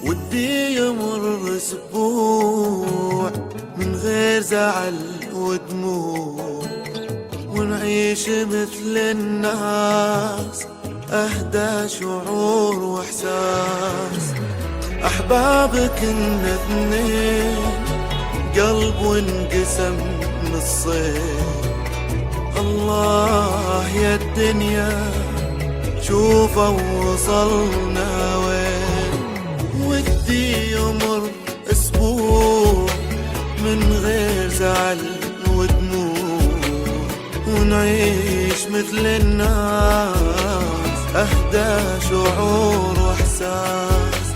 ودي يمر اسبوع من غير زعل ودموع، ونعيش مثل الناس، اهدى شعور واحساس. احباب كنا اثنين، قلب وانقسم نصين. الله يا الدنيا شوفوا وصلنا وين. ودي يمر اسبوع من غير زعل ودموع، ونعيش مثل الناس، اهدى شعور واحساس.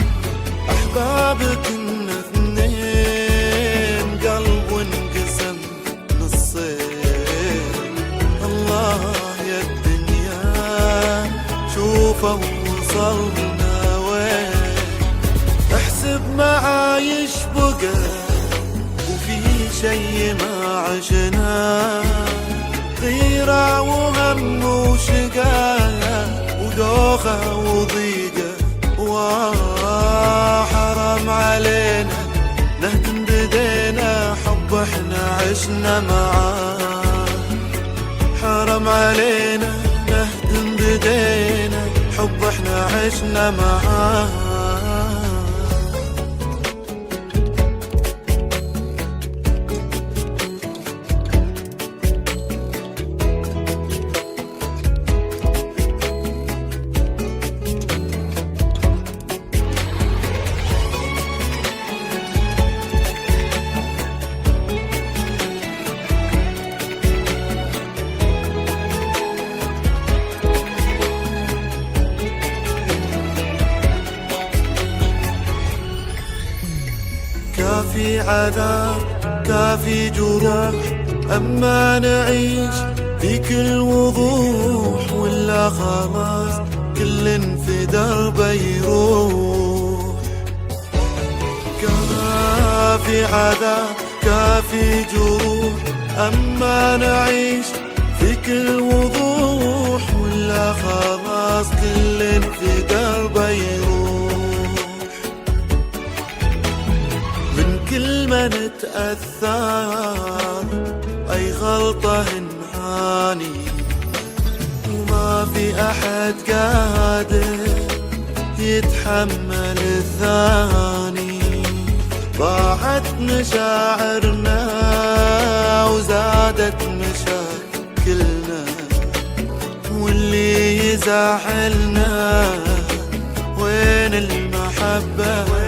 احباب كنا اثنين، قلب وانقسم نصين. الله يا الدنيا شوفوا وصلنا وين. احسب معايش بقى وفي شي ما عشنا، غيرة وهم وشقايا ودوخة وضيقة. حرام علينا نهدم بدينا حب احنا عشنا معاه. حرام علينا نهدم بدينا حب احنا عشنا معاه. كافي عذاب كافي جروح، أما نعيش في كل وضوح، ولا خلاص كل في دربه يروح. كافي عذاب كافي جروح، أما نعيش في كل وضوح، ولا خلاص كل في دربه يروح. كل ما نتأثر أي غلطة نعاني، وما في أحد قادر يتحمل الثاني. ضاعت مشاعرنا وزادت مشاكلنا، واللي يزعلنا وين المحبة؟